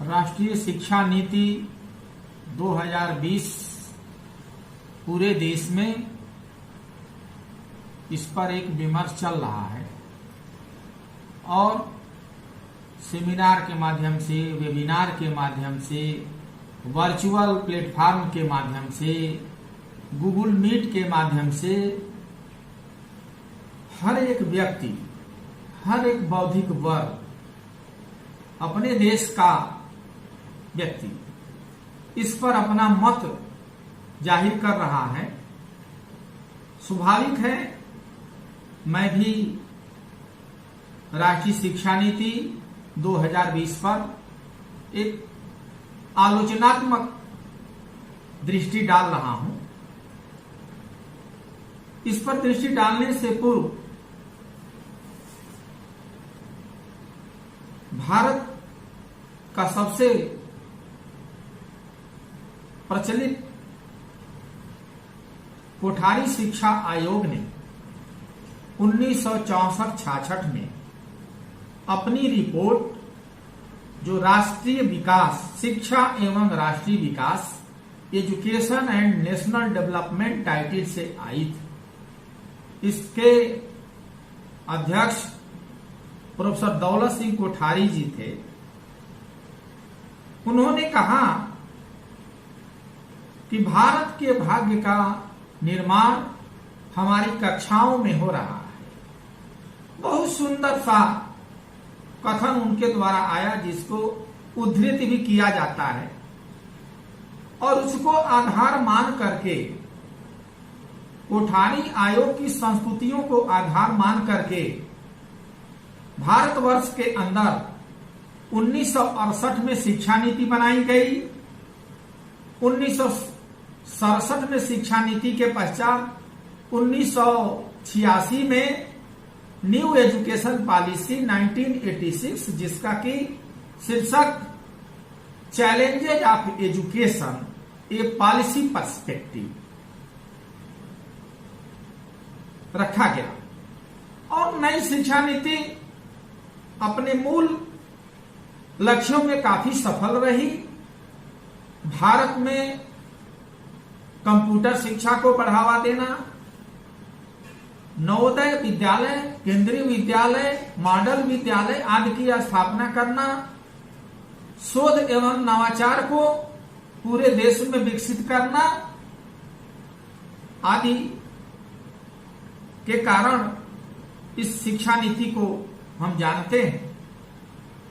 राष्ट्रीय शिक्षा नीति 2020 पूरे देश में इस पर एक विमर्श चल रहा है और सेमिनार के माध्यम से, वेबिनार के माध्यम से, वर्चुअल प्लेटफॉर्म के माध्यम से, गूगल मीट के माध्यम से हर एक व्यक्ति, हर एक बौद्धिक वर्ग, अपने देश का व्यक्ति इस पर अपना मत जाहिर कर रहा है। स्वाभाविक है, मैं भी राष्ट्रीय शिक्षा नीति 2020 पर एक आलोचनात्मक दृष्टि डाल रहा हूं। इस पर दृष्टि डालने से पूर्व भारत का सबसे प्रचलित कोठारी शिक्षा आयोग ने 1964-66 में अपनी रिपोर्ट जो राष्ट्रीय विकास, शिक्षा एवं राष्ट्रीय विकास, education and national development title से आई थी। इसके अध्यक्ष प्रोफेसर दौलत सिंह कोठारी जी थे। उन्होंने कहा कि भारत के भाग्य का निर्माण हमारी कक्षाओं में हो रहा है। बहुत सुंदर सा कथन उनके द्वारा आया, जिसको उद्धृत भी किया जाता है और उसको आधार मान करके, कोठारी आयोग की संस्तुतियों को आधार मान करके भारतवर्ष के अंदर 1968 में शिक्षा नीति बनाई गई। 1967 में शिक्षा नीति के पश्चात 1986 में न्यू एजुकेशन पॉलिसी 1986, जिसका कि शीर्षक challenges of education A policy perspective रखा गया। और नई शिक्षा नीति अपने मूल लक्ष्यों में काफी सफल रही। भारत में कंप्यूटर शिक्षा को बढ़ावा देना, नवोदय विद्यालय, केंद्रीय विद्यालय, मॉडल विद्यालय आदि की स्थापना करना, शोध एवं नवाचार को पूरे देश में विकसित करना आदि के कारण इस शिक्षा नीति को हम जानते हैं।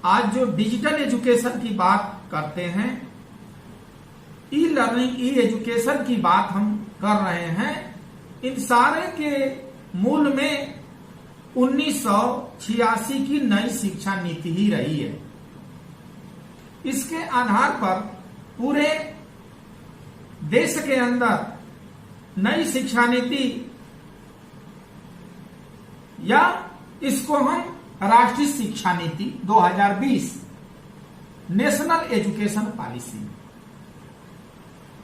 आज जो डिजिटल एजुकेशन की बात करते हैं, ई लर्निंग, ई एजुकेशन की बात हम कर रहे हैं, इन सारे के मूल में 1986 की नई शिक्षा नीति ही रही है। इसके आधार पर पूरे देश के अंदर नई शिक्षा नीति, या इसको हम राष्ट्रीय शिक्षा नीति 2020 नेशनल एजुकेशन पॉलिसी,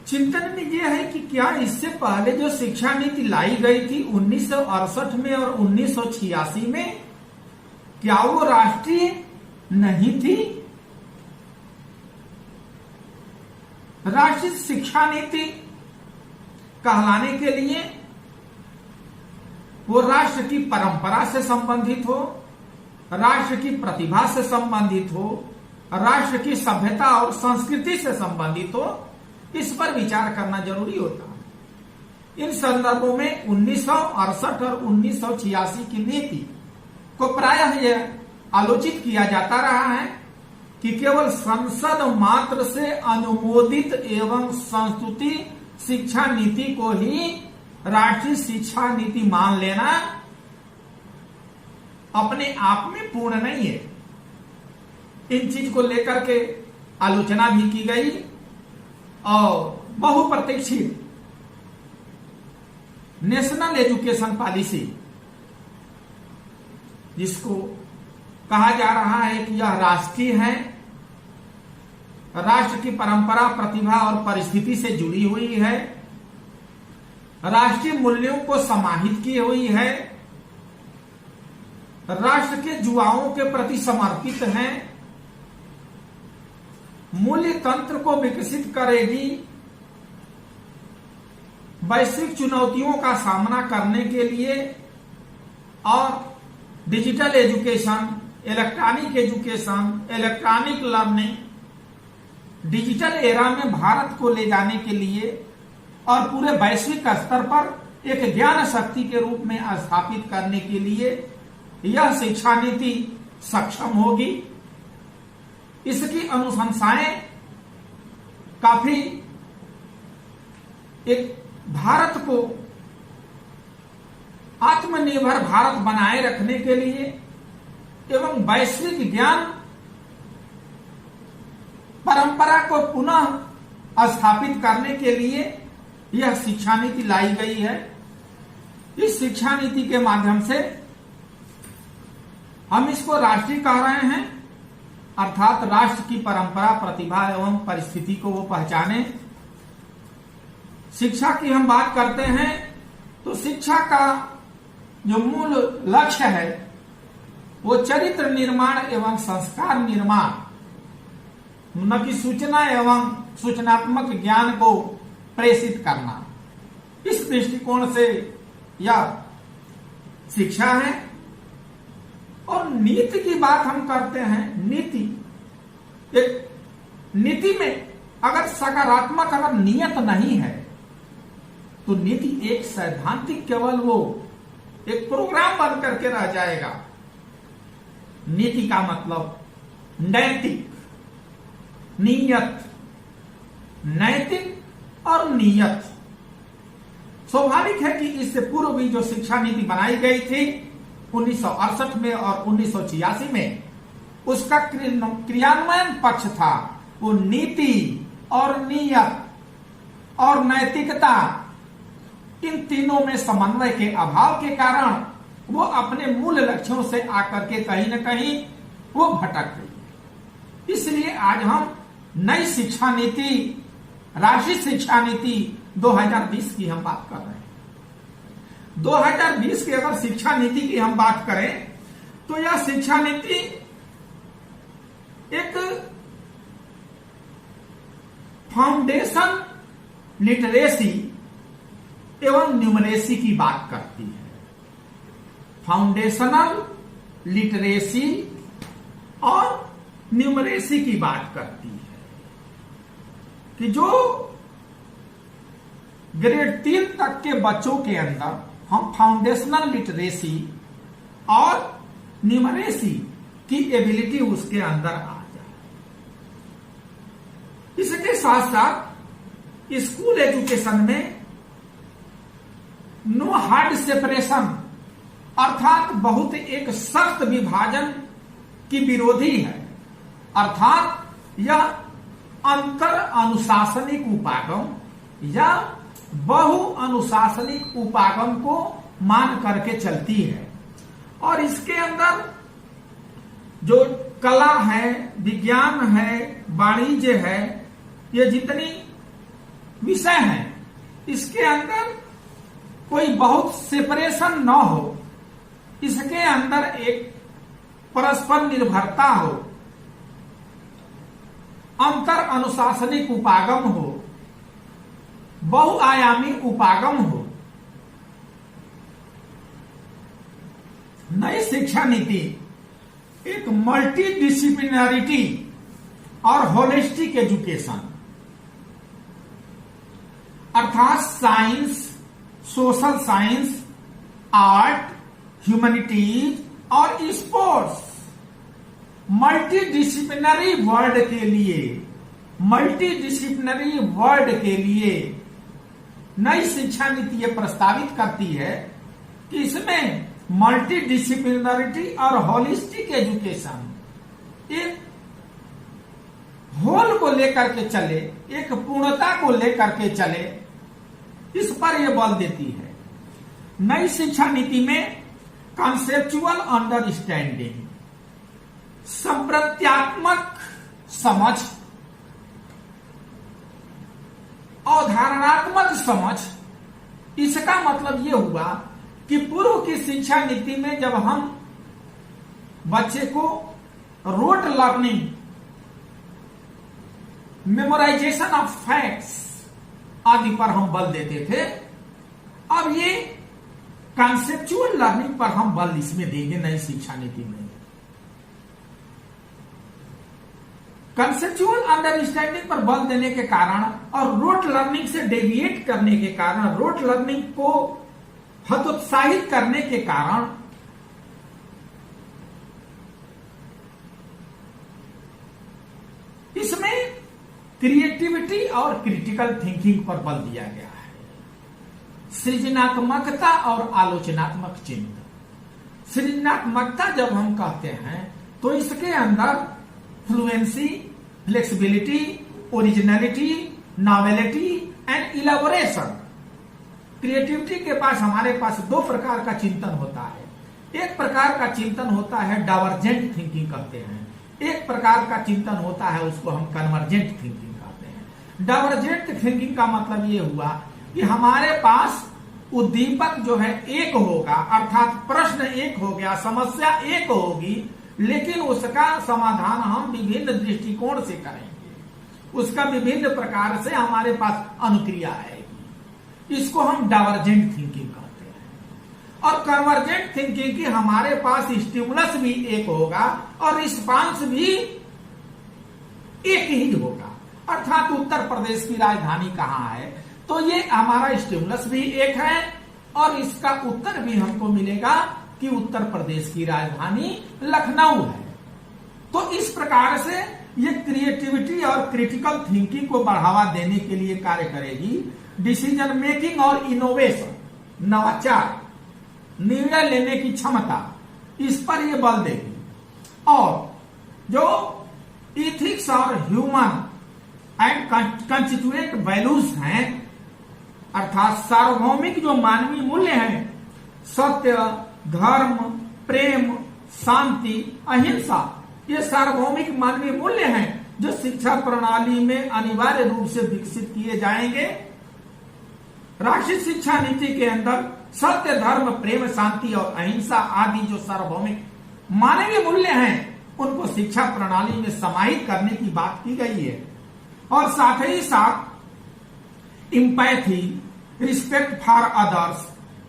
चिंतन में यह है कि क्या इससे पहले जो शिक्षा नीति लाई गई थी 1968 में और 1986 में, क्या वो राष्ट्रीय नहीं थी? राष्ट्रीय शिक्षा नीति कहलाने के लिए वो राष्ट्र की परंपरा से संबंधित हो, राष्ट्र की प्रतिभा से संबंधित हो, राष्ट्र की सभ्यता और संस्कृति से संबंधित हो, इस पर विचार करना जरूरी होता है। इन संदर्भों में 1968 और 1986 की नीति को प्रायः यह आलोचित किया जाता रहा है कि केवल संसद मात्र से अनुमोदित एवं संस्तुति शिक्षा नीति को ही राष्ट्रीय शिक्षा नीति मान लेना अपने आप में पूर्ण नहीं है। इन चीज को लेकर के आलोचना भी की गई और बहुप्रतीक्षित नेशनल एजुकेशन पॉलिसी, जिसको कहा जा रहा है कि यह राष्ट्रीय है, राष्ट्र की परंपरा, प्रतिभा और परिस्थिति से जुड़ी हुई है, राष्ट्रीय मूल्यों को समाहित की हुई है, राष्ट्र के युवाओं के प्रति समर्पित हैं मूल्य तंत्र को विकसित करेगी, वैश्विक चुनौतियों का सामना करने के लिए, और digital education, electronic education, electronic learning, digital era में भारत को ले जाने के लिए और पूरे वैश्विक स्तर पर एक ज्ञान शक्ति के रूप में स्थापित करने के लिए यह शिक्षा नीति सक्षम होगी। इसकी अनुशंसाएं काफी एक भारत को आत्मनिर्भर भारत बनाए रखने के लिए एवं वैश्विक ज्ञान परंपरा को पुनः स्थापित करने के लिए यह शिक्षा नीति लाई गई है। इस शिक्षा नीति के माध्यम से हम इसको राष्ट्रीय कह रहे हैं, अर्थात राष्ट्र की परंपरा, प्रतिभा एवं परिस्थिति को वो पहचाने। शिक्षा की हम बात करते हैं तो शिक्षा का जो मूल लक्ष्य है वो चरित्र निर्माण एवं संस्कार निर्माण, न कि सूचना एवं सूचनात्मक ज्ञान को प्रेषित करना। इस दृष्टिकोण से यह शिक्षा है। और नीति की बात हम करते हैं, नीति एक नीति में अगर सकारात्मक अगर नियत नहीं है तो नीति एक सैद्धांतिक केवल वो एक प्रोग्राम बन करके रह जाएगा। नीति का मतलब नैतिक, नियत, नैतिक और नियत। स्वाभाविक है कि इससे पूर्व भी जो शिक्षा नीति बनाई गई थी 1968 में और 1986 में, उसका क्रियान्वयन पक्ष था वो नीति और नियत और नैतिकता, इन तीनों में समन्वय के अभाव के कारण वो अपने मूल लक्ष्यों से आकर के कहीं न कहीं वो भटक गई। इसलिए आज हम नई शिक्षा नीति, राष्ट्रीय शिक्षा नीति 2020 की हम बात कर रहे हैं। 2020 की अगर शिक्षा नीति की हम बात करें तो यह शिक्षा नीति एक फाउंडेशन लिटरेसी एवं न्यूमरेसी की बात करती है। फाउंडेशनल लिटरेसी और न्यूमरेसी की बात करती है कि जो ग्रेड 3 तक के बच्चों के अंदर हम फाउंडेशनल लिटरेसी और न्यूमरेसी की एबिलिटी उसके अंदर आ जाए। इसके साथ साथ स्कूल एजुकेशन में नो हार्ड सेपरेशन, अर्थात बहुत एक सख्त विभाजन की विरोधी है, अर्थात यह अंतर अनुशासनिक उपागम या बहु अनुशासनिक उपागम को मान करके चलती है। और इसके अंदर जो कला है, विज्ञान है, वाणिज्य है, ये जितनी विषय हैं, इसके अंदर कोई बहुत सेपरेशन न हो, इसके अंदर एक परस्पर निर्भरता हो, अंतर अनुशासनिक उपागम हो, बहुआयामी उपागम हो। नई शिक्षा नीति एक मल्टी डिसिप्लिनरिटी और होलिस्टिक एजुकेशन, अर्थात science, social science, art, humanities और स्पोर्ट्स, मल्टी डिसिप्लिनरी वर्ल्ड के लिए नई शिक्षा नीति ये प्रस्तावित करती है कि इसमें मल्टी डिसिप्लिनरिटी और होलिस्टिक एजुकेशन एक होल को लेकर के चले, एक पूर्णता को लेकर के चले, इस पर यह बल देती है। नई शिक्षा नीति में कॉन्सेप्चुअल अंडरस्टैंडिंग, संप्रत्यात्मक समझ, अवधारणात्मक समझ, इसका मतलब यह हुआ कि पूर्व की शिक्षा नीति में जब हम बच्चे को rote learning memorisation of facts आदि पर हम बल देते थे। अब ये कॉन्सेप्चुअल लर्निंग पर हम बल इसमें देंगे नई शिक्षा नीति में। कंसेप्चुअल अंडरस्टैंडिंग पर बल देने के कारण और रोट लर्निंग से डेविएट करने के कारण, रोट लर्निंग को हतोत्साहित करने के कारण इसमें क्रिएटिविटी और क्रिटिकल थिंकिंग पर बल दिया गया है। सृजनात्मकता और आलोचनात्मक चिंतन। सृजनात्मकता जब हम कहते हैं तो इसके अंदर fluency, flexibility, originality, novelty and elaboration. Creativity के पास हमारे पास दो प्रकार का चिंतन होता है। एक प्रकार का चिंतन होता है डाइवर्जेंट थिंकिंग कहते हैं, एक प्रकार का चिंतन होता है उसको हम कन्वर्जेंट थिंकिंग कहते हैं। डाइवर्जेंट थिंकिंग का मतलब ये हुआ कि हमारे पास उद्दीपक जो है एक होगा, अर्थात प्रश्न एक हो गया, समस्या एक होगी, लेकिन उसका समाधान हम विभिन्न दृष्टिकोण से करेंगे, उसका विभिन्न प्रकार से हमारे पास अनुक्रिया आएगी। इसको हम डाइवर्जेंट थिंकिंग कहते हैं। और कन्वर्जेंट थिंकिंग की हमारे पास स्टिमुलस भी एक होगा और रिस्पांस भी एक ही होगा। अर्थात उत्तर प्रदेश की राजधानी कहाँ है, तो ये हमारा स्टिमुलस भी एक है और इसका उत्तर भी हमको मिलेगा कि उत्तर प्रदेश की राजधानी लखनऊ है। तो इस प्रकार से ये क्रिएटिविटी और क्रिटिकल थिंकिंग को बढ़ावा देने के लिए कार्य करेगी। डिसीजन मेकिंग और इनोवेशन, नवाचार, निर्णय लेने की क्षमता, इस पर ये बल देगी। और जो इथिक्स और ह्यूमन एंड कंस्टिट्यूएंट वैल्यूज हैं, अर्थात सार्वभौमिक जो मानवीय मूल्य हैं, सत्य, धर्म, प्रेम, शांति, अहिंसा, ये सार्वभौमिक मानवीय मूल्य हैं जो शिक्षा प्रणाली में अनिवार्य रूप से विकसित किए जाएंगे। राष्ट्रीय शिक्षा नीति के अंदर सत्य, धर्म, प्रेम, शांति और अहिंसा आदि जो सार्वभौमिक मानवीय मूल्य हैं उनको शिक्षा प्रणाली में समाहित करने की बात की गई है। और साथ ही साथ empathy, respect for others,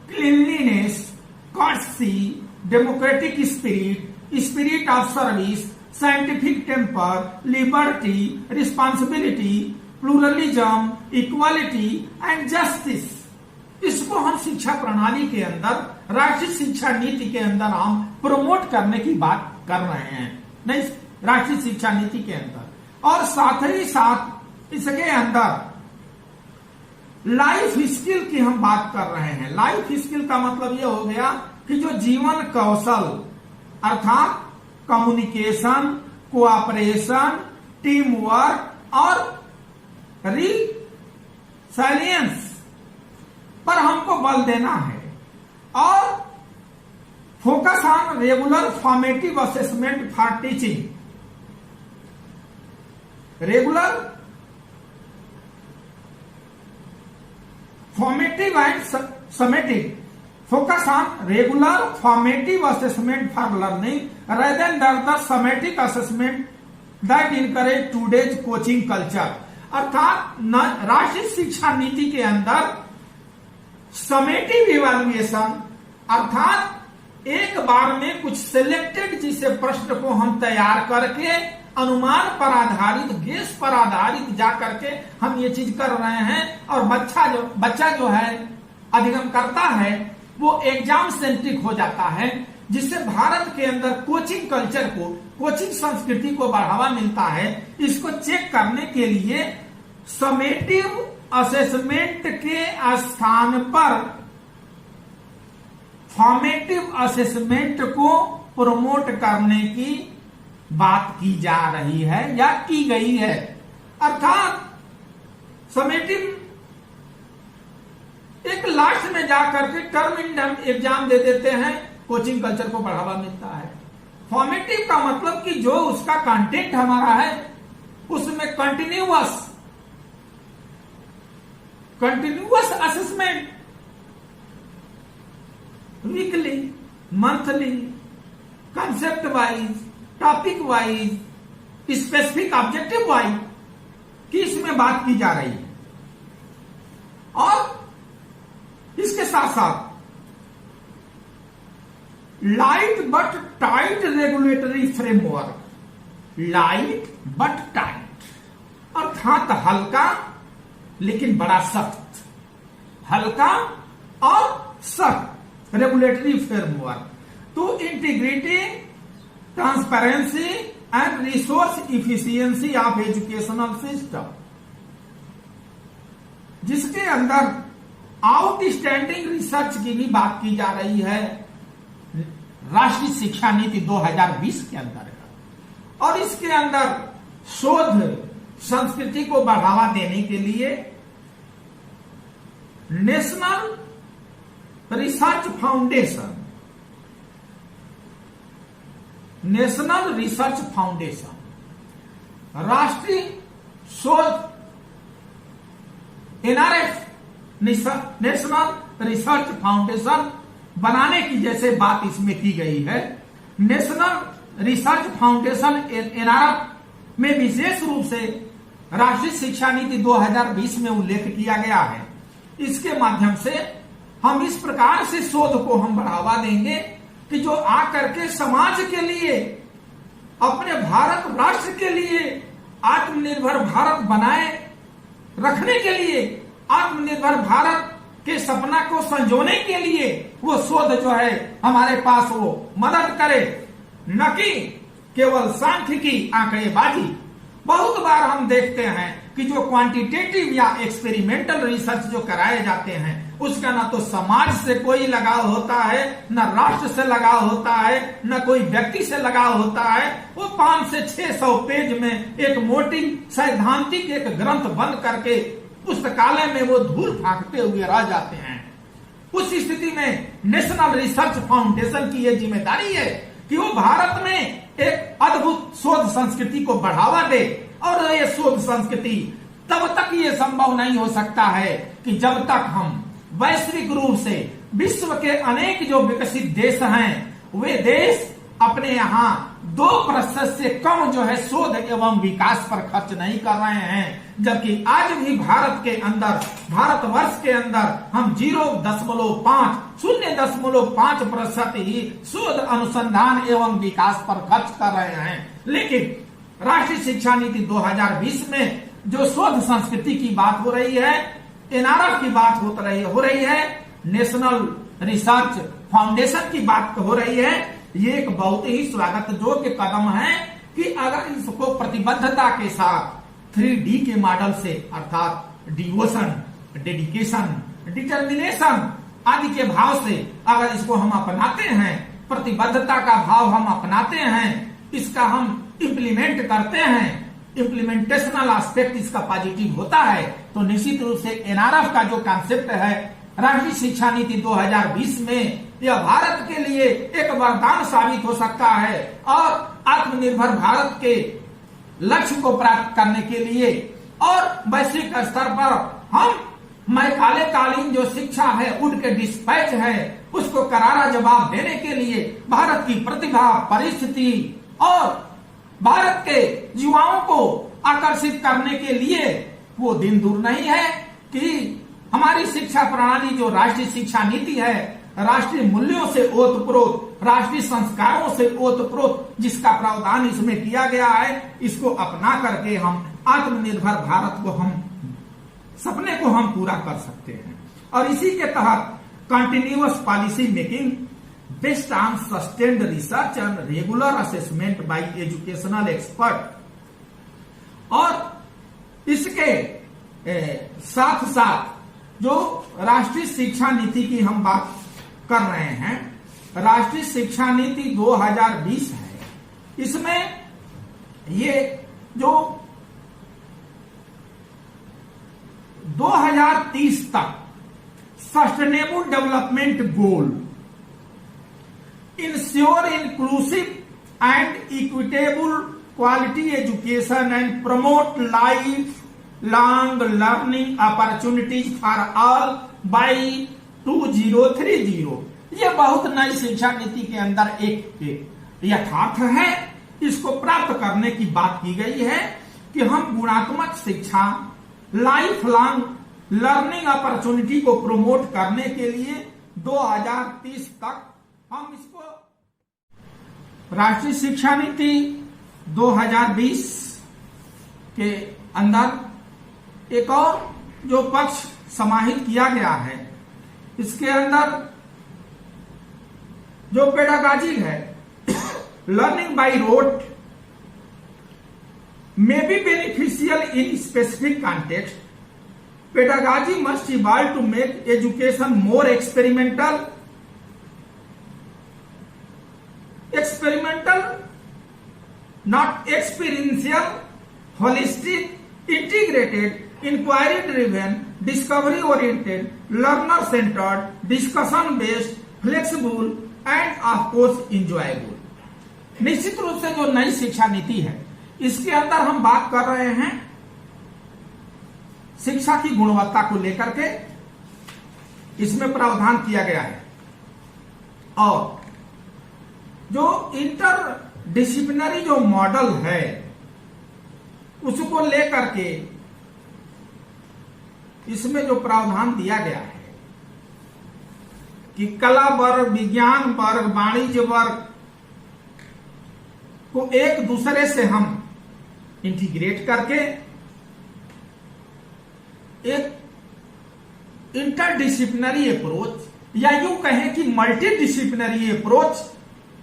cleanliness, courtesy, democratic spirit, spirit of service, scientific temper, liberty, responsibility, pluralism, equality and justice, इसको हम शिक्षा प्रणाली के अंदर, राष्ट्रीय शिक्षा नीति के अंदर हम प्रमोट करने की बात कर रहे हैं, नहीं राष्ट्रीय शिक्षा नीति के अंदर। और साथ ही साथ इसके अंदर लाइफ स्किल की हम बात कर रहे हैं। लाइफ स्किल का मतलब यह हो गया कि जो जीवन कौशल, अर्थात कम्युनिकेशन, कोऑपरेशन, टीम वर्क और रिसाइलियंस पर हमको बल देना है। और focus on regular formative assessment for teaching, regular formative and summative, focus on regular formative assessment for learning rather than the summative assessment that encourage today's coaching culture। अर्थात राष्ट्रीय शिक्षा नीति के अंदर समेटिव इवैल्यूएशन, अर्थात एक बार में कुछ सिलेक्टेड जिसे प्रश्न को हम तैयार करके अनुमान पर आधारित, गेस पर आधारित जाकर के हम ये चीज कर रहे हैं। और बच्चा जो है अधिगम करता है वो एग्जाम सेंट्रिक हो जाता है, जिससे भारत के अंदर कोचिंग कल्चर को, कोचिंग संस्कृति को बढ़ावा मिलता है। इसको चेक करने के लिए समेटिव असेसमेंट के स्थान पर फॉर्मेटिव असेसमेंट को प्रमोट करने की बात की जा रही है या की गई है। अर्थात समेटिव एक लास्ट में जाकर के टर्म इन एग्जाम दे देते हैं, कोचिंग कल्चर को बढ़ावा मिलता है। फॉर्मेटिव का मतलब कि जो उसका कंटेंट हमारा है उसमें continuous assessment, weekly, monthly, concept wise, topic wise, specific objective wise इसमें बात की जा रही है। और इसके साथ साथ light but tight regulatory framework, light but tight अर्थात हल्का लेकिन बड़ा सख्त, हल्का और सख्त regulatory framework to integrity, transparency and resource efficiency of educational system, जिसके अंदर आउटस्टैंडिंग रिसर्च की भी बात की जा रही है राष्ट्रीय शिक्षा नीति 2020 के अंतर्गत। और इसके अंदर शोध संस्कृति को बढ़ावा देने के लिए national research foundation, national research foundation, राष्ट्रीय शोध एनआरएफ, नेशनल रिसर्च फाउंडेशन बनाने की जैसे बात इसमें की गई है। नेशनल रिसर्च फाउंडेशन एनआरएफ में विशेष रूप से राष्ट्रीय शिक्षा नीति 2020 में उल्लेख किया गया है। इसके माध्यम से हम इस प्रकार से शोध को हम बढ़ावा देंगे कि जो आकर के समाज के लिए, अपने भारत राष्ट्र के लिए आत्मनिर्भर भारत बनाए रखने के लिए, आत्मनिर्भर भारत के सपना को संजोने के लिए वो शोध जो है हमारे पास वो मदद करे, न कि केवल सांख्यिकी आंकड़ेबाजी। बहुत बार हम देखते हैं कि जो क्वांटिटेटिव या एक्सपेरिमेंटल रिसर्च जो कराए जाते हैं उसका ना तो समाज से कोई लगाव होता है, न राष्ट्र से लगाव होता है, न कोई व्यक्ति से लगाव होता है। वो 500 से 600 पेज में एक मोटी सैद्धांतिक एक ग्रंथ बंद करके पुस्तकालय में वो धूल फांकते हुए रह जाते हैं। उस स्थिति में नेशनल रिसर्च फाउंडेशन की यह जिम्मेदारी है कि वो भारत में एक अद्भुत शोध संस्कृति को बढ़ावा दे। और ये शोध संस्कृति तब तक ये संभव नहीं हो सकता है कि जब तक हम वैश्विक रूप से विश्व के अनेक जो विकसित देश हैं वे देश अपने यहाँ 2% से कम जो है शोध एवं विकास पर खर्च नहीं कर रहे हैं, जबकि आज भी भारत के अंदर, भारतवर्ष के अंदर हम 0.5% ही शोध अनुसंधान एवं विकास पर खर्च कर रहे हैं। लेकिन राष्ट्रीय शिक्षा नीति 2020 में जो शोध संस्कृति की बात हो रही है, एनआरएफ की बात हो रही है, नेशनल रिसर्च फाउंडेशन की बात हो रही है, ये एक बहुत ही स्वागत योग्य कदम है कि अगर इसको प्रतिबद्धता के साथ 3D के मॉडल से अर्थात डिवोशन, डेडिकेशन, डिटर्मिनेशन आदि के भाव से अगर इसको हम अपनाते हैं, प्रतिबद्धता का भाव हम अपनाते हैं, इसका हम इम्प्लीमेंट करते हैं, इम्प्लीमेंटेशनल एस्पेक्ट इसका पॉजिटिव होता है, तो निश्चित रूप से एनआरएफ का जो कॉन्सेप्ट है राष्ट्रीय शिक्षा नीति 2020 में यह भारत के लिए एक वरदान साबित हो सकता है। और आत्मनिर्भर भारत के लक्ष्य को प्राप्त करने के लिए और वैश्विक स्तर पर हम मैकाले-कालीन जो शिक्षा है, उनके डिस्पैच है, उसको करारा जवाब देने के लिए भारत की प्रतिभा, परिस्थिति और भारत के युवाओं को आकर्षित करने के लिए वो दिन दूर नहीं है कि हमारी शिक्षा प्रणाली जो राष्ट्रीय शिक्षा नीति है, राष्ट्रीय मूल्यों से ओतप्रोत, राष्ट्रीय संस्कारों से ओतप्रोत जिसका प्रावधान इसमें किया गया है, इसको अपना करके हम आत्मनिर्भर भारत को, हम सपने को हम पूरा कर सकते हैं। और इसी के तहत continuous policy making based on sustained research and regular assessment bye educational expert. और इसके साथ साथ जो राष्ट्रीय शिक्षा नीति की हम बात कर रहे हैं, राष्ट्रीय शिक्षा नीति 2020 है, इसमें ये जो 2030 तक sustainable development goal, ensure inclusive and equitable quality education and promote life long learning opportunities for all by 2030। यह बहुत नई शिक्षा नीति के अंदर एक यथार्थ है। इसको प्राप्त करने की बात की गई है कि हम गुणात्मक शिक्षा लाइफ लॉन्ग लर्निंग अपॉर्चुनिटी को प्रमोट करने के लिए 2030 तक हम इसको राष्ट्रीय शिक्षा नीति 2020 के अंदर एक और जो पक्ष समाहित किया गया है, इसके अंदर जो पेडागॉजी है, learning by rote may be beneficial in specific context. Pedagogy must evolve to make education more experimental, not experiential, holistic, integrated, inquiry-driven, discovery-oriented, learner-centered, discussion-based, flexible, and of course enjoyable. निश्चित रूप से जो नई शिक्षा नीति है, इसके अंदर हम बात कर रहे हैं शिक्षा की गुणवत्ता को लेकर के, इसमें प्रावधान किया गया है और जो इंटर डिसिप्लिनरी जो मॉडल है उसको लेकर के इसमें जो प्रावधान दिया गया है कि कला वर्ग, विज्ञान वर्ग, वाणिज्य वर्ग को एक दूसरे से हम इंटीग्रेट करके एक इंटरडिसिप्लिनरी अप्रोच या यूं कहें कि मल्टी डिसिप्लिनरी अप्रोच,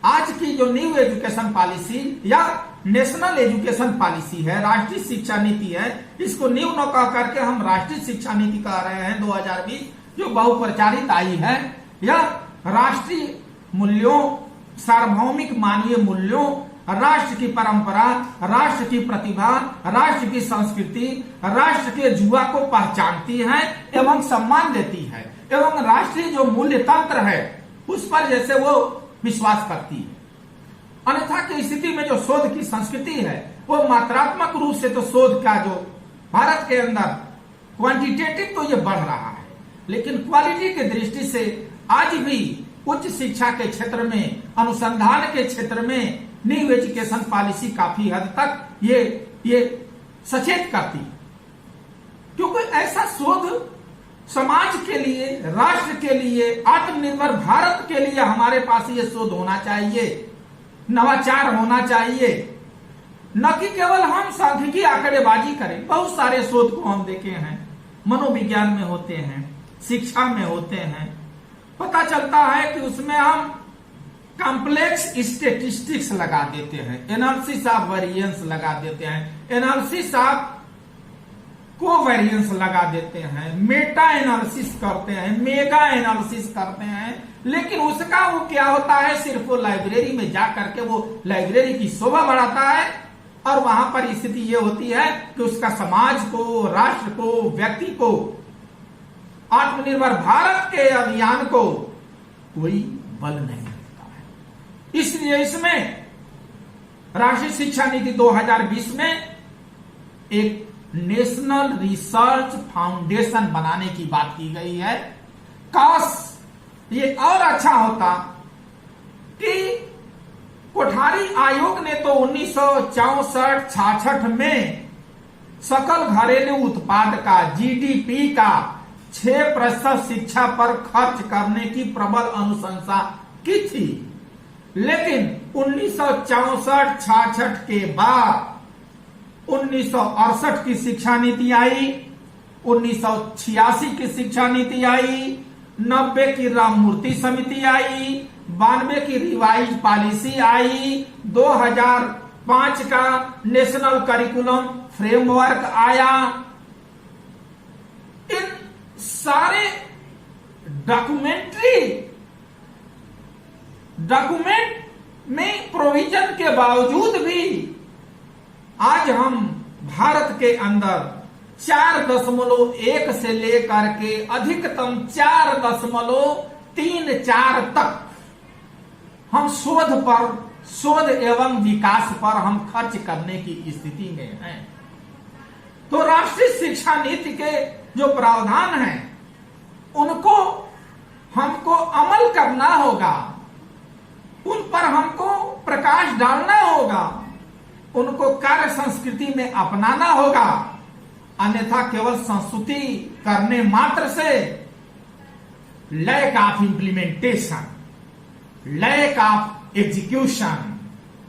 आज की जो न्यू एजुकेशन पॉलिसी या नेशनल एजुकेशन पॉलिसी है, राष्ट्रीय शिक्षा नीति है, इसको न्यू न कह करके हम राष्ट्रीय शिक्षा नीति कह रहे हैं 2020, जो बहुप्रचारित आई है। यह राष्ट्रीय मूल्यों, सार्वभौमिक मानवीय मूल्यों, राष्ट्र की परंपरा, राष्ट्र की प्रतिभा, राष्ट्र की संस्कृति, राष्ट्र के जुआ को पहचानती है एवं सम्मान देती है एवं राष्ट्रीय जो मूल्य तंत्र है उस पर जैसे वो विश्वास करती है। अन्यथा की स्थिति में जो शोध की संस्कृति है वो मात्रात्मक रूप से तो शोध का जो भारत के अंदर क्वांटिटेटिव तो ये बढ़ रहा है, लेकिन क्वालिटी की दृष्टि से आज भी उच्च शिक्षा के क्षेत्र में, अनुसंधान के क्षेत्र में न्यू एजुकेशन पॉलिसी काफी हद तक ये सचेत करती है, क्योंकि ऐसा शोध समाज के लिए, राष्ट्र के लिए, आत्मनिर्भर भारत के लिए हमारे पास ये शोध होना चाहिए, नवाचार होना चाहिए, न कि केवल हम सांख्यिकी आंकड़ेबाजी करें। बहुत सारे शोध को हम देखे हैं, मनोविज्ञान में होते हैं, शिक्षा में होते हैं, पता चलता है कि उसमें हम कॉम्प्लेक्स स्टेटिस्टिक्स लगा देते हैं, एनालिसिस ऑफ वेरिएंस लगा देते हैं, एनालिसिस ऑफ कोवेरिएंस लगा देते हैं, मेटा एनालिसिस करते हैं, मेगा एनालिसिस करते हैं, लेकिन उसका वो क्या होता है, सिर्फ वो लाइब्रेरी में जा करके वो लाइब्रेरी की शोभा बढ़ाता है और वहां पर स्थिति ये होती है कि उसका समाज को, राष्ट्र को, व्यक्ति को, आत्मनिर्भर भारत के अभियान को कोई बल नहीं देता है। इसलिए इसमें राष्ट्रीय शिक्षा नीति 2020 में एक नेशनल रिसर्च फाउंडेशन बनाने की बात की गई है। काश ये और अच्छा होता कि कोठारी आयोग ने तो 1964-66 में सकल घरेलू उत्पाद का, जीडीपी का 6% शिक्षा पर खर्च करने की प्रबल अनुशंसा की थी, लेकिन 1964-66 के बाद 1968 की शिक्षा नीति आई, 1986 की शिक्षा नीति आई, 90 की राममूर्ति समिति आई, 92 की रिवाइज पॉलिसी आई, 2005 का नेशनल करिकुलम फ्रेमवर्क आया। इन सारे डॉक्यूमेंट में प्रोविजन के बावजूद भी आज हम भारत के अंदर 4.1 से लेकर के अधिकतम 4.34 तक हम शोध एवं विकास पर हम खर्च करने की स्थिति में हैं। तो राष्ट्रीय शिक्षा नीति के जो प्रावधान हैं उनको हमको अमल करना होगा, उन पर हमको प्रकाश डालना होगा, उनको कार्य संस्कृति में अपनाना होगा अन्यथा केवल संस्तुति करने मात्र से lack of implementation, lack of execution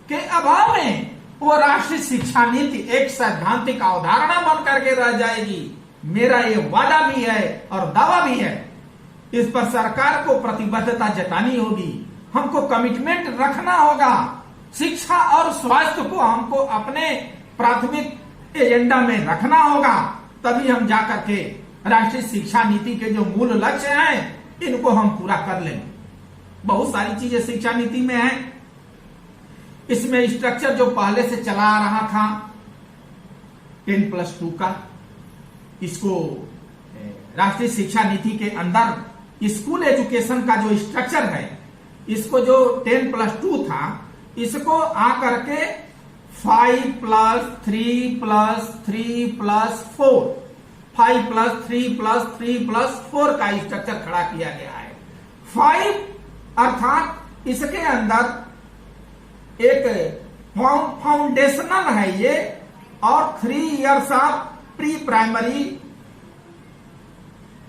के अभाव में वो राष्ट्रीय शिक्षा नीति एक सैद्धांतिक अवधारणा बन करके रह जाएगी। मेरा ये वादा भी है और दावा भी है। इस पर सरकार को प्रतिबद्धता जतानी होगी, हमको कमिटमेंट रखना होगा। शिक्षा और स्वास्थ्य को हमको अपने प्राथमिक एजेंडा में रखना होगा, तभी हम जाकर के राष्ट्रीय शिक्षा नीति के जो मूल लक्ष्य हैं इनको हम पूरा कर लेंगे। बहुत सारी चीजें शिक्षा नीति में हैं। इसमें स्ट्रक्चर जो पहले से चला आ रहा था 10+2 का, इसको राष्ट्रीय शिक्षा नीति के अंदर स्कूल एजुकेशन का जो स्ट्रक्चर है, इसको जो 10+2 था, इसको आकर के 5+3+3+4 5+3+3+4 का स्ट्रक्चर खड़ा किया गया है। 5 अर्थात इसके अंदर एक फाउंडेशनल है ये, और 3 इयर्स ऑफ प्री प्राइमरी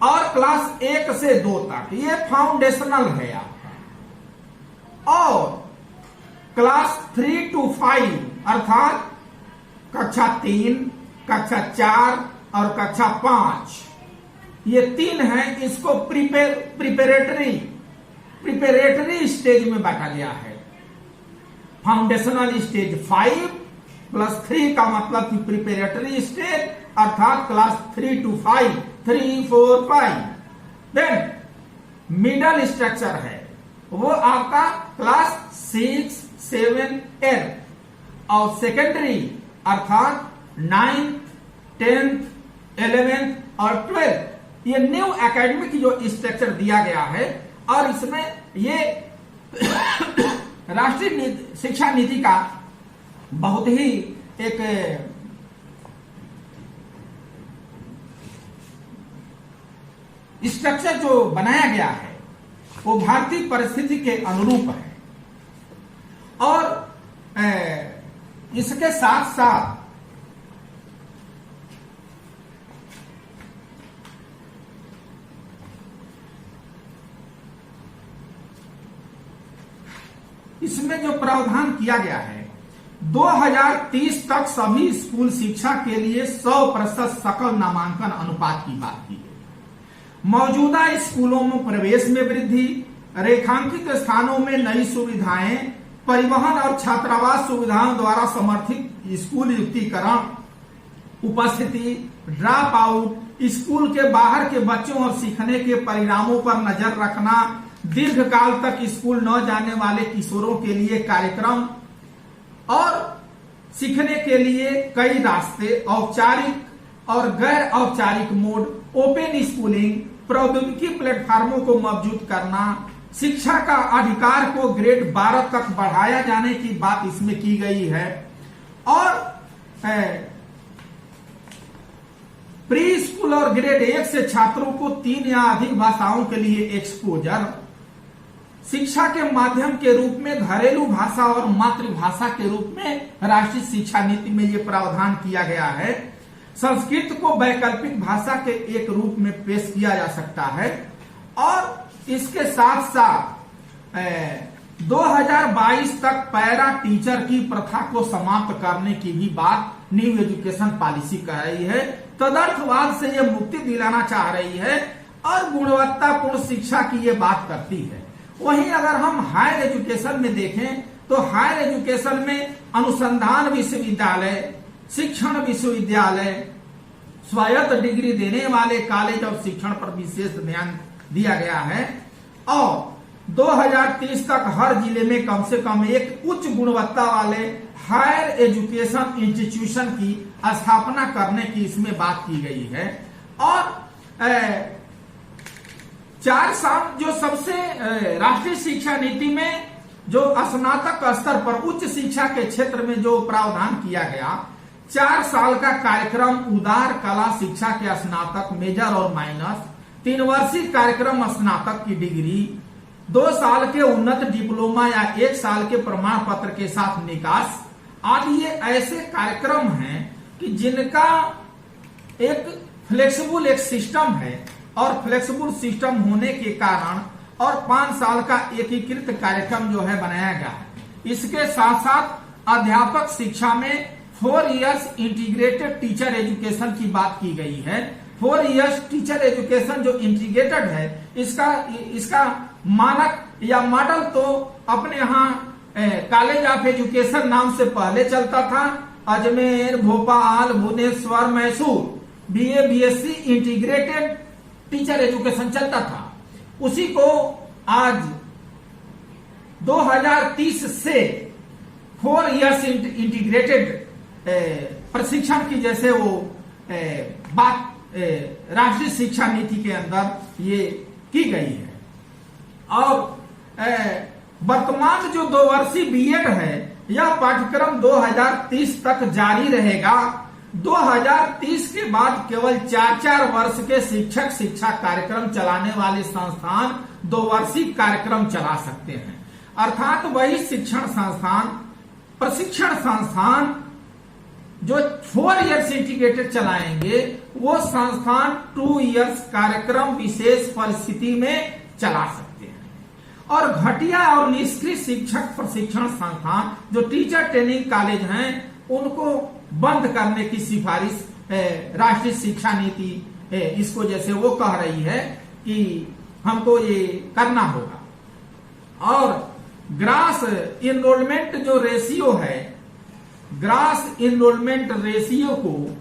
और क्लास 1 से 2 तक ये फाउंडेशनल है आपका, और क्लास 3 to 5 अर्थात कक्षा 3, कक्षा 4 और कक्षा 5, ये 3 है। इसको प्रिपेरेटरी स्टेज में बांटा गया है। फाउंडेशनल स्टेज 5+3 का मतलब कि प्रिपेरेटरी स्टेज अर्थात class 3 to 5, 3, 4, 5। Then middle structure है वो आपका क्लास 6, 7, 8 और सेकेंडरी अर्थात 9th, 10th, 11th और 12th। ये न्यू एकेडमिक जो स्ट्रक्चर दिया गया है, और इसमें ये राष्ट्रीय शिक्षा नीति का बहुत ही एक स्ट्रक्चर जो बनाया गया है वो भारतीय परिस्थिति के अनुरूप है। और इसके साथ साथ इसमें जो प्रावधान किया गया है 2030 तक सभी स्कूल शिक्षा के लिए 100% सकल नामांकन अनुपात की बात की है। मौजूदा स्कूलों में प्रवेश में वृद्धि, रेखांकित स्थानों में नई सुविधाएं, परिवहन और छात्रावास सुविधाओं द्वारा समर्थित स्कूल युक्तिकरण, उपस्थिति, ड्रॉप आउट, स्कूल के बाहर के बच्चों और सीखने के परिणामों पर नजर रखना, दीर्घकाल तक स्कूल न जाने वाले किशोरों के लिए कार्यक्रम और सीखने के लिए कई रास्ते, औपचारिक और गैर औपचारिक मोड, ओपन स्कूलिंग, प्रौद्योगिकी प्लेटफार्मों को मौजूद करना, शिक्षा का अधिकार को ग्रेड 12 तक बढ़ाया जाने की बात इसमें की गई है। और प्री स्कूल और ग्रेड 1 से छात्रों को 3 या अधिक भाषाओं के लिए एक्सपोजर, शिक्षा के माध्यम के रूप में घरेलू भाषा और मातृभाषा के रूप में राष्ट्रीय शिक्षा नीति में यह प्रावधान किया गया है। संस्कृत को वैकल्पिक भाषा के एक रूप में पेश किया जा सकता है। और इसके साथ साथ 2022 तक पैरा टीचर की प्रथा को समाप्त करने की भी बात न्यू एजुकेशन पॉलिसी कर रही है। तदर्थवाद से यह मुक्ति दिलाना चाह रही है और गुणवत्तापूर्ण शिक्षा की ये बात करती है। वहीं अगर हम हायर एजुकेशन में देखें तो हायर एजुकेशन में अनुसंधान विश्वविद्यालय, शिक्षण विश्वविद्यालय, स्वायत्त डिग्री देने वाले कॉलेज और शिक्षण पर विशेष ध्यान दिया गया है। और 2030 तक हर जिले में कम से कम एक उच्च गुणवत्ता वाले हायर एजुकेशन इंस्टीट्यूशन की स्थापना करने की इसमें बात की गई है। और 4 साल जो सबसे राष्ट्रीय शिक्षा नीति में जो स्नातक स्तर पर उच्च शिक्षा के क्षेत्र में जो प्रावधान किया गया, 4 साल का कार्यक्रम उदार कला शिक्षा के स्नातक मेजर और माइनस, 3 वर्षीय कार्यक्रम स्नातक की डिग्री, 2 साल के उन्नत डिप्लोमा या 1 साल के प्रमाण पत्र के साथ निकास आदि ये ऐसे कार्यक्रम हैं कि जिनका एक फ्लेक्सिबल एक सिस्टम है और फ्लेक्सिबल सिस्टम होने के कारण और 5 साल का एकीकृत कार्यक्रम जो है बनाया गया है। इसके साथ साथ अध्यापक शिक्षा में 4 इयर्स इंटीग्रेटेड टीचर एजुकेशन की बात की गई है। 4 इयर्स टीचर एजुकेशन जो इंटीग्रेटेड है, इसका मानक या मॉडल तो अपने यहाँ कॉलेज ऑफ एजुकेशन नाम से पहले चलता था। Ajmer, Bhopal, Bhubaneswar, Mysore BA BSc integrated teacher education चलता था। उसी को आज 2030 से 4 इयर्स इंटीग्रेटेड प्रशिक्षण की जैसे वो बात राष्ट्रीय शिक्षा नीति के अंदर ये की गई है। और वर्तमान जो 2 वर्षीय बीएड है, यह पाठ्यक्रम 2030 तक जारी रहेगा। 2030 के बाद केवल 4-4 वर्ष के शिक्षक शिक्षा कार्यक्रम चलाने वाले संस्थान 2 वर्षीय कार्यक्रम चला सकते हैं। अर्थात वही शिक्षण संस्थान, प्रशिक्षण संस्थान जो 4 इयर्स इंटीग्रेटेड चलाएंगे, वो संस्थान 2 इयर्स कार्यक्रम विशेष परिस्थिति में चला सकते हैं। और घटिया और निष्क्रिय शिक्षक प्रशिक्षण संस्थान जो टीचर ट्रेनिंग कॉलेज हैं, उनको बंद करने की सिफारिश राष्ट्रीय शिक्षा नीति इसको जैसे वो कह रही है कि हमको ये करना होगा। और ग्रास इनरोलमेंट जो रेशियो है, ग्रास इनरोलमेंट रेशियो को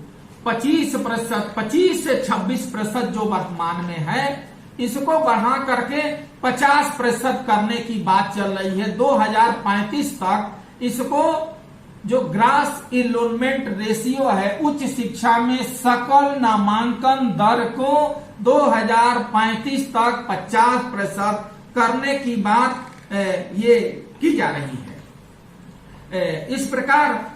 25% 25 से 26% जो वर्तमान में है, इसको बढ़ा करके 50% करने की बात चल रही है। 2035 तक इसको जो ग्रास इनरोलमेंट रेशियो है, उच्च शिक्षा में सकल नामांकन दर को 2035 तक 50% करने की बात ये की जा रही है। इस प्रकार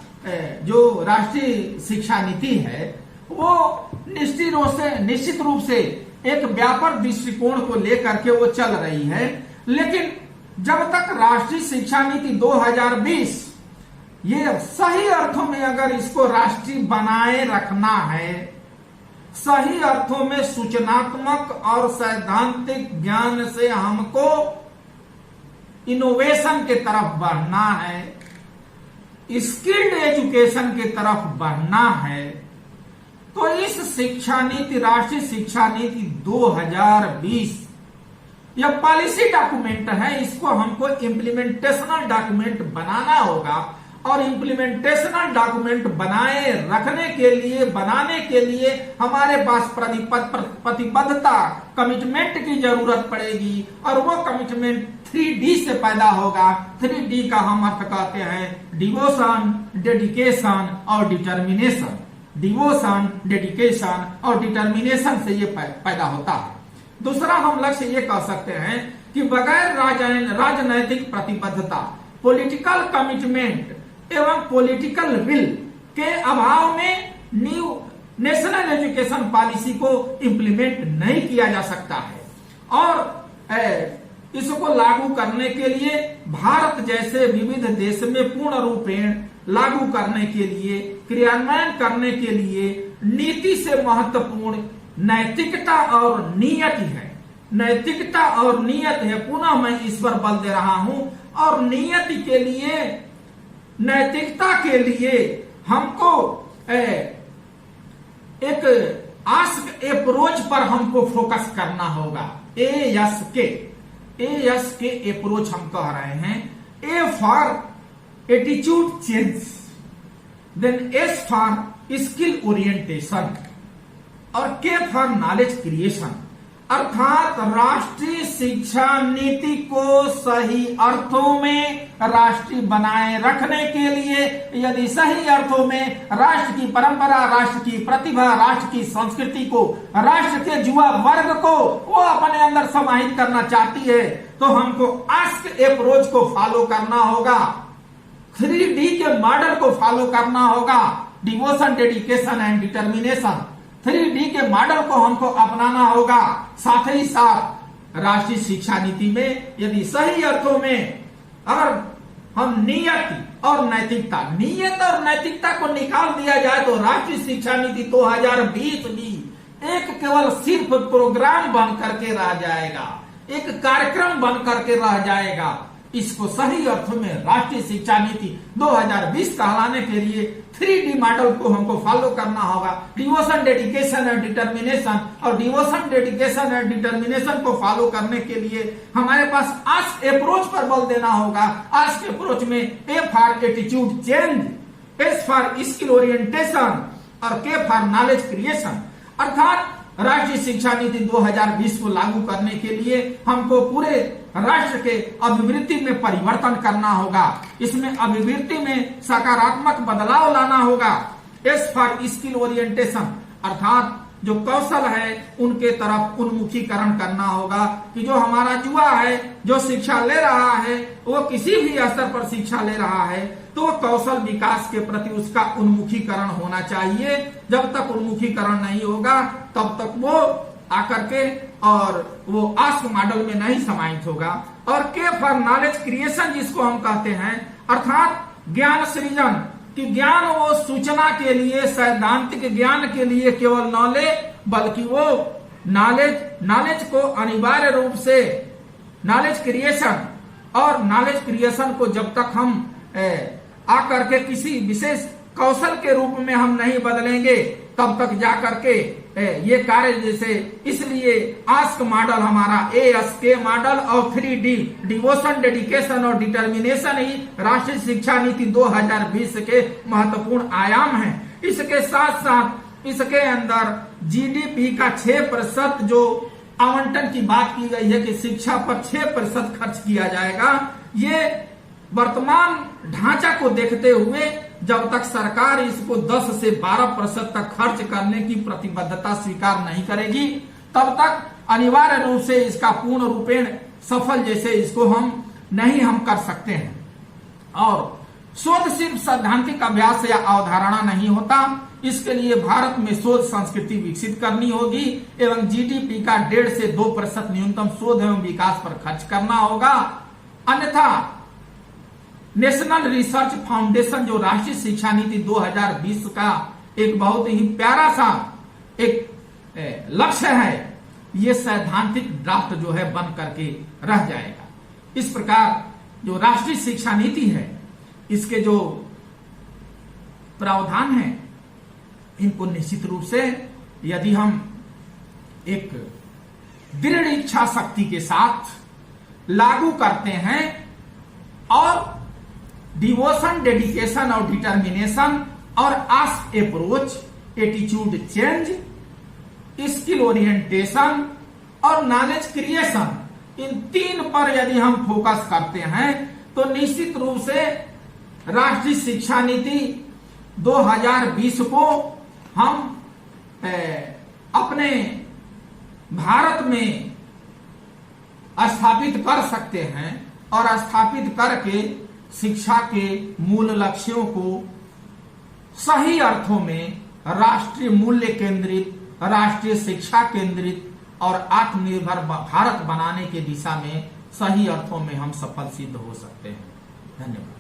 जो राष्ट्रीय शिक्षा नीति है, वो निश्चित रूप से एक व्यापक दृष्टिकोण को लेकर के वो चल रही है। लेकिन जब तक राष्ट्रीय शिक्षा नीति 2020 ये सही अर्थों में अगर इसको राष्ट्रीय बनाए रखना है, सही अर्थों में सूचनात्मक और सैद्धांतिक ज्ञान से हमको इनोवेशन के तरफ बढ़ना है, स्किल्ड एजुकेशन की तरफ बढ़ना है, तो इस शिक्षा नीति, राष्ट्रीय शिक्षा नीति 2020 यह पॉलिसी डॉक्यूमेंट है, इसको हमको इम्प्लीमेंटेशनल डॉक्यूमेंट बनाना होगा। और इम्प्लीमेंटेशनल डॉक्यूमेंट बनाने के लिए हमारे पास प्रतिबद्धता, कमिटमेंट की जरूरत पड़ेगी। और वो कमिटमेंट 3D से पैदा होगा। 3D का हम अर्थ कहते हैं डिवोशन, डेडिकेशन और डिटर्मिनेशन। डिवोशन, डेडिकेशन और डिटर्मिनेशन से ये पैदा होता है। दूसरा हम लक्ष्य ये कह सकते हैं कि बगैर राजनैतिक प्रतिबद्धता, पॉलिटिकल कमिटमेंट एवं पॉलिटिकल विल के अभाव में न्यू नेशनल एजुकेशन पॉलिसी को इंप्लीमेंट नहीं किया जा सकता है। और इसको लागू करने के लिए भारत जैसे विविध देश में पूर्ण रूपेण लागू करने के लिए, क्रियान्वयन करने के लिए नीति से महत्वपूर्ण नैतिकता और नियत है। नैतिकता और नियत है, पुनः मैं इस पर बल दे रहा हूं। और नियत के लिए, नैतिकता के लिए हमको एक आस्क अप्रोच पर हमको फोकस करना होगा। ASK अप्रोच हम कह रहे हैं। A for attitude change, then S for skill orientation और K फॉर नॉलेज क्रिएशन। अर्थात राष्ट्रीय शिक्षा नीति को सही अर्थों में राष्ट्रीय बनाए रखने के लिए, यदि सही अर्थों में राष्ट्र की परंपरा, राष्ट्र की प्रतिभा, राष्ट्र की संस्कृति को, राष्ट्र के युवा वर्ग को वो अपने अंदर समाहित करना चाहती है, तो हमको आस्क अप्रोच को फॉलो करना होगा, 3D के मॉडल को फॉलो करना होगा, devotion, dedication and determination. 3D के मॉडल को हमको अपनाना होगा। साथ ही साथ राष्ट्रीय शिक्षा नीति में यदि सही अर्थों में अगर हम नियत और नैतिकता को निकाल दिया जाए तो राष्ट्रीय शिक्षा नीति 2020 भी एक केवल सिर्फ प्रोग्राम बन करके रह जाएगा, एक कार्यक्रम बन करके रह जाएगा। इसको सही अर्थ में राष्ट्रीय शिक्षा नीति 2020 कहलाने के लिए 3D मॉडल को हमको फॉलो करना होगा। डिवोशन, डेडिकेशन एंड डिटर्मिनेशन, और डिवोशन, डेडिकेशन एंड डिटर्मिनेशन को फॉलो करने के लिए हमारे पास आस्क अप्रोच पर बल देना होगा। आस्क अप्रोच में A for attitude change, S for skill orientation और के फॉर नॉलेज क्रिएशन। अर्थात राष्ट्रीय शिक्षा नीति 2020 को लागू करने के लिए हमको पूरे राष्ट्र के अभिवृद्धि में परिवर्तन करना होगा। इसमें अभिवृद्धि में सकारात्मक बदलाव लाना होगा। एस फॉर स्किल ओरिएंटेशन, अर्थात जो कौशल है उनके तरफ उन्मुखीकरण करना होगा कि जो हमारा युवा है, जो शिक्षा ले रहा है, वो किसी भी स्तर पर शिक्षा ले रहा है तो कौशल विकास के प्रति उसका उन्मुखीकरण होना चाहिए। जब तक उन्मुखीकरण नहीं होगा तब तक वो आकर के और वो आस्क मॉडल में नहीं समाहित होगा। और के फॉर नॉलेज क्रिएशन जिसको हम कहते हैं, अर्थात ज्ञान सृजन, कि ज्ञान वो सूचना के लिए, सैद्धांतिक ज्ञान के लिए केवल न ले, बल्कि वो नॉलेज को अनिवार्य रूप से नॉलेज क्रिएशन, और नॉलेज क्रिएशन को जब तक हम आकर के किसी विशेष कौशल के रूप में हम नहीं बदलेंगे तब तक जाकर के ये कार्य जैसे, इसलिए आस्क मॉडल हमारा ASK मॉडल और 3D डिवोशन, डेडिकेशन और डिटर्मिनेशन ही राष्ट्रीय शिक्षा नीति 2020 के महत्वपूर्ण आयाम हैं। इसके साथ साथ इसके अंदर GDP का 6% जो आवंटन की बात की गई है कि शिक्षा पर 6% खर्च किया जाएगा, ये वर्तमान ढांचा को देखते हुए जब तक सरकार इसको 10 से 12% तक खर्च करने की प्रतिबद्धता स्वीकार नहीं करेगी तब तक अनिवार्य रूप से इसका पूर्ण रूपेण सफल जैसे इसको हम कर सकते हैं। और शोध सिर्फ सैद्धांतिक अभ्यास या अवधारणा नहीं होता, इसके लिए भारत में शोध संस्कृति विकसित करनी होगी एवं GDP का 1.5 से 2% न्यूनतम शोध एवं विकास पर खर्च करना होगा। अन्यथा नेशनल रिसर्च फाउंडेशन जो राष्ट्रीय शिक्षा नीति 2020 का एक बहुत ही प्यारा सा एक लक्ष्य है, ये सैद्धांतिक ड्राफ्ट जो है बन करके रह जाएगा। इस प्रकार जो राष्ट्रीय शिक्षा नीति है, इसके जो प्रावधान है, इनको निश्चित रूप से यदि हम एक दृढ़ इच्छा शक्ति के साथ लागू करते हैं और डिवोशन, डेडिकेशन और डिटर्मिनेशन और ask approach, attitude change, skill orientation और नॉलेज क्रिएशन, इन 3 पर यदि हम फोकस करते हैं तो निश्चित रूप से राष्ट्रीय शिक्षा नीति 2020 को हम अपने भारत में स्थापित कर सकते हैं और स्थापित करके शिक्षा के मूल लक्ष्यों को सही अर्थों में राष्ट्रीय मूल्य केंद्रित, राष्ट्रीय शिक्षा केंद्रित और आत्मनिर्भर भारत बनाने की दिशा में सही अर्थों में हम सफल सिद्ध हो सकते हैं। धन्यवाद।